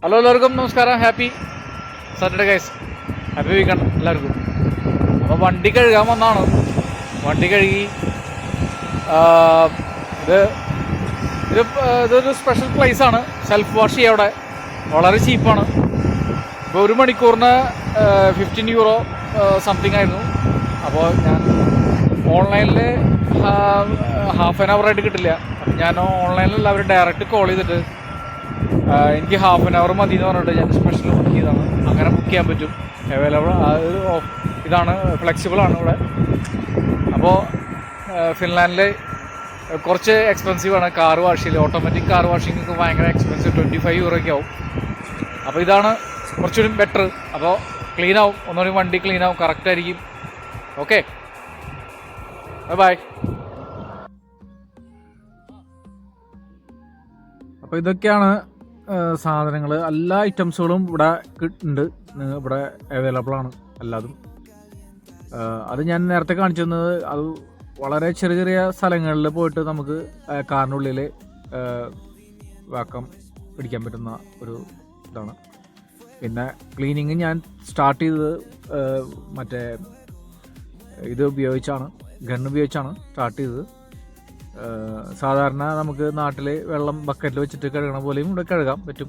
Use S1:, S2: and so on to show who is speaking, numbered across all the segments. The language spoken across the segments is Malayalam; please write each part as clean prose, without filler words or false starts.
S1: ഹലോ എല്ലാവർക്കും നമസ്കാരം. Happy Saturday guys, happy weekend എല്ലാവർക്കും. അപ്പോൾ വണ്ടി കഴുകാൻ വന്നതാണ്. വണ്ടി കഴുകി ഇതൊരു സ്പെഷ്യൽ പ്ലേസാണ്. സെൽഫ് വാഷ് ചെയ്യുക അവിടെ വളരെ ചീപ്പാണ്. ഇപ്പോൾ 1 മണിക്കൂറിന് 15 യൂറോ സംതിങ് ആയിരുന്നു. അപ്പോൾ ഞാൻ ഓൺലൈനിൽ ഹാഫ് ആൻ അവർ ആയിട്ട് കിട്ടില്ല. അപ്പം ഞാൻ ഓൺലൈനിലല്ല, അവർ ഡയറക്റ്റ് കോൾ ചെയ്തിട്ട് എനിക്ക് ഹാഫ് ആൻ അവർ മതി എന്ന് പറഞ്ഞിട്ട് ഞാൻ സ്പെഷ്യൽ ബുക്ക് ചെയ്താണ്. അങ്ങനെ ബുക്ക് ചെയ്യാൻ പറ്റും, അവൈലബിൾ. ഇതാണ് ഫ്ലെക്സിബിളാണ് ഇവിടെ. അപ്പോൾ ഫിൻലാൻഡിൽ കുറച്ച് എക്സ്പെൻസീവാണ് കാർ വാഷ് ചെയ്യൽ. ഓട്ടോമാറ്റിക് കാർ വാഷിംഗ് ഭയങ്കര എക്സ്പെൻസീവ്, 25 യൂറോയ്ക്ക് ആവും. അപ്പോൾ ഇതാണ് കുറച്ചുകൂടി ബെറ്റർ. അപ്പോൾ ക്ലീൻ ആവും, ഒന്നുകൂടി വണ്ടി ക്ലീൻ ആവും, കറക്റ്റായിരിക്കും. Okay, by. അപ്പോൾ ഇതൊക്കെയാണ് സാധനങ്ങൾ. എല്ലാ ഐറ്റംസുകളും ഇവിടെ ഉണ്ട്, ഇവിടെ അവൈലബിൾ ആണ് എല്ലാതും. അത് ഞാൻ നേരത്തെ കാണിച്ചു തന്നത് അത് വളരെ ചെറിയ ചെറിയ സ്ഥലങ്ങളിൽ പോയിട്ട് നമുക്ക് കാറിനുള്ളിൽ വാക്കം പിടിക്കാൻ പറ്റുന്ന ഒരു ഇതാണ്. പിന്നെ ക്ലീനിങ് ഞാൻ സ്റ്റാർട്ട് ചെയ്തത് മറ്റേ ഇത് ഉപയോഗിച്ചാണ്, ഗണ്ണ് ഉപയോഗിച്ചാണ് സ്റ്റാർട്ട് ചെയ്തത്. സാധാരണ നമുക്ക് നാട്ടിൽ വെള്ളം ബക്കറ്റിൽ വെച്ചിട്ട് കഴുകണ പോലെയും ഇവിടെ കഴുകാൻ പറ്റും.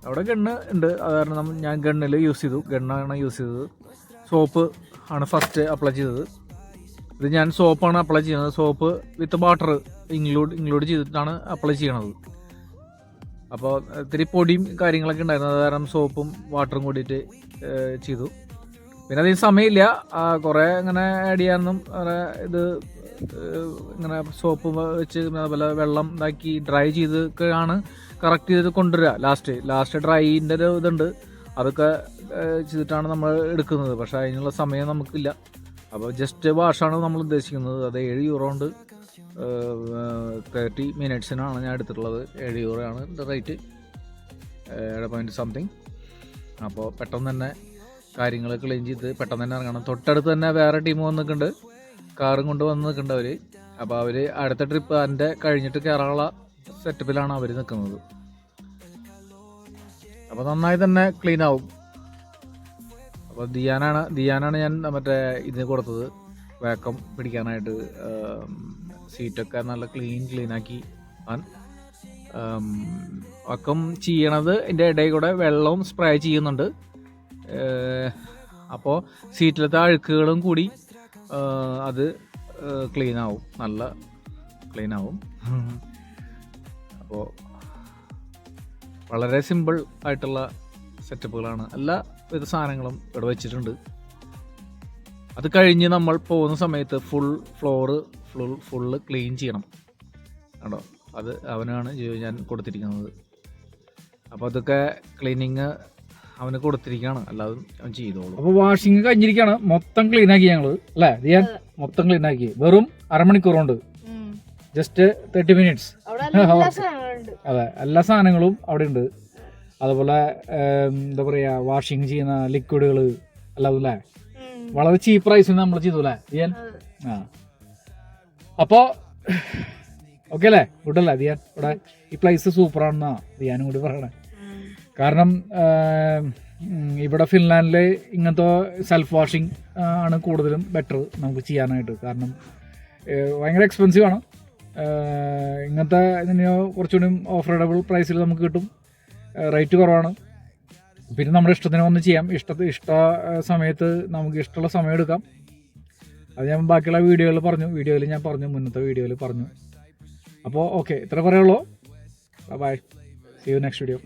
S1: അവിടെ ഗണ്ണ് ഉണ്ട്, അത് കാരണം ഞാൻ ഗണ്ണിൽ യൂസ് ചെയ്തു. ഗണ്ണാണ് യൂസ് ചെയ്തത്. സോപ്പ് ആണ് ഫസ്റ്റ് അപ്ലൈ ചെയ്തത്. ഇത് ഞാൻ സോപ്പാണ് അപ്ലൈ ചെയ്യുന്നത്. സോപ്പ് വിത്ത് വാട്ടർ ഇൻക്ലൂഡ് ചെയ്തിട്ടാണ് അപ്ലൈ ചെയ്യണത്. അപ്പോൾ ഇത്തിരി പൊടിയും കാര്യങ്ങളൊക്കെ ഉണ്ടായിരുന്നു, അത് കാരണം സോപ്പും വാട്ടറും കൂടിയിട്ട് ചെയ്തു. പിന്നെ അതിന് സമയമില്ല കുറേ അങ്ങനെ ആഡ് ചെയ്യാനൊന്നും. ഇത് ഇങ്ങനെ സോപ്പ് വെച്ച് അതുപോലെ വെള്ളം ഇതാക്കി ഡ്രൈ ചെയ്തൊക്കെയാണ് കറക്റ്റ് ചെയ്ത് കൊണ്ടുവരിക. ലാസ്റ്റ് ഡ്രൈൻ്റെ ഒരു ഇതുണ്ട്, അതൊക്കെ ചെയ്തിട്ടാണ് നമ്മൾ എടുക്കുന്നത്. പക്ഷേ അതിനുള്ള സമയം നമുക്കില്ല. അപ്പോൾ ജസ്റ്റ് വാഷാണ് നമ്മൾ ഉദ്ദേശിക്കുന്നത്. അത് 7 യൂറോ ഉണ്ട്. 30 മിനിറ്റ്സിനാണ് ഞാൻ എടുത്തിട്ടുള്ളത്. 7 യൂറോ ആണ് റേറ്റ്, 7.something. അപ്പോൾ പെട്ടെന്ന് തന്നെ കാര്യങ്ങൾ ക്ലീൻ ചെയ്ത് പെട്ടെന്ന് തന്നെ ഇറങ്ങണം. തൊട്ടടുത്ത് തന്നെ വേറെ ടീം വന്നിട്ടുണ്ട്, കാറും കൊണ്ട് വന്ന് നിൽക്കുന്നുണ്ട് അവർ. അപ്പോൾ അവർ അടുത്ത ട്രിപ്പ് അതിൻ്റെ കഴിഞ്ഞിട്ട് കയറാനുള്ള സെറ്റപ്പിലാണ് അവർ നിൽക്കുന്നത്. അപ്പോൾ നന്നായി തന്നെ ക്ലീൻ ആവും. അപ്പോൾ ദിയാനാണ് ഞാൻ മറ്റേ ഇതിന് കൊടുത്തത്, വാക്കം പിടിക്കാനായിട്ട്. സീറ്റൊക്കെ നല്ല ക്ലീനാക്കി വാക്കം ചെയ്യണത്. ഇതിൻ്റെ ഇടയിൽ കൂടെ വെള്ളവും സ്പ്രേ ചെയ്യുന്നുണ്ട്. അപ്പോൾ സീറ്റിലത്തെ അഴുക്കുകളും കൂടി അത് ക്ലീൻ ആവും, നല്ല ക്ലീൻ ആവും. അപ്പോൾ വളരെ സിമ്പിൾ ആയിട്ടുള്ള സെറ്റപ്പുകളാണ്. എല്ലാ വിധ സാധനങ്ങളും ഇവിടെ വെച്ചിട്ടുണ്ട്. അത് കഴിഞ്ഞ് നമ്മൾ പോകുന്ന സമയത്ത് ഫുള്ള് ക്ലീൻ ചെയ്യണം കേട്ടോ. അത് അവനാണ് ഞാൻ കൊടുത്തിരിക്കുന്നത്. അപ്പോൾ അതൊക്കെ ക്ലീനിങ് അവന് കൊടുത്തിരിക്കുകയാണ്, അല്ലാതെ അവൻ ചെയ്തോളൂ. അപ്പോൾ വാഷിങ് കഴിഞ്ഞിരിക്കുകയാണ്, മൊത്തം ക്ലീനാക്കി ഞങ്ങൾ അല്ലേ ദിയാൻ? മൊത്തം ക്ലീനാക്കി വെറും അരമണിക്കൂർ കൊണ്ട്, ജസ്റ്റ് 30 മിനിറ്റ്സ്. അതെ, എല്ലാ സാധനങ്ങളും അവിടെ ഉണ്ട്. അതുപോലെ എന്താ പറയുക, വാഷിങ് ചെയ്യുന്ന ലിക്വിഡുകൾ അല്ലാതെ അല്ലേ, വളരെ ചീപ്പ് പ്രൈസിന് നമ്മൾ ചെയ്തു അല്ലേ ദിയാൻ? അപ്പോൾ ഓക്കെ അല്ലേ, ഗുഡ് അല്ലേ ദിയാൻ? ഇവിടെ ഈ പ്ലേസ് സൂപ്പറാണെന്നാ ദിയാനും കൂടി പറയണേ. കാരണം ഇവിടെ ഫിൻലാൻഡിൽ ഇങ്ങനത്തെ സെൽഫ് വാഷിംഗ് ആണ് കൂടുതലും ബെറ്റർ നമുക്ക് ചെയ്യാനായിട്ട്. കാരണം ഭയങ്കര എക്സ്പെൻസീവാണ്. ഇങ്ങനത്തെ ഇതിന് കുറച്ചുകൂടി ഓഫറഡബിൾ പ്രൈസിൽ നമുക്ക് കിട്ടും, റേറ്റ് കുറവാണ്. പിന്നെ നമ്മുടെ ഇഷ്ടത്തിന് വന്ന് ചെയ്യാം. ഇഷ്ട സമയത്ത് നമുക്ക് ഇഷ്ടമുള്ള സമയം എടുക്കാം. അത് ഞാൻ ബാക്കിയുള്ള വീഡിയോയിൽ ഞാൻ പറഞ്ഞു, മുന്നത്തെ വീഡിയോയിൽ പറഞ്ഞു. അപ്പോൾ ഓക്കെ, ഇത്ര പറയുള്ളൂ. Bye, see you next video.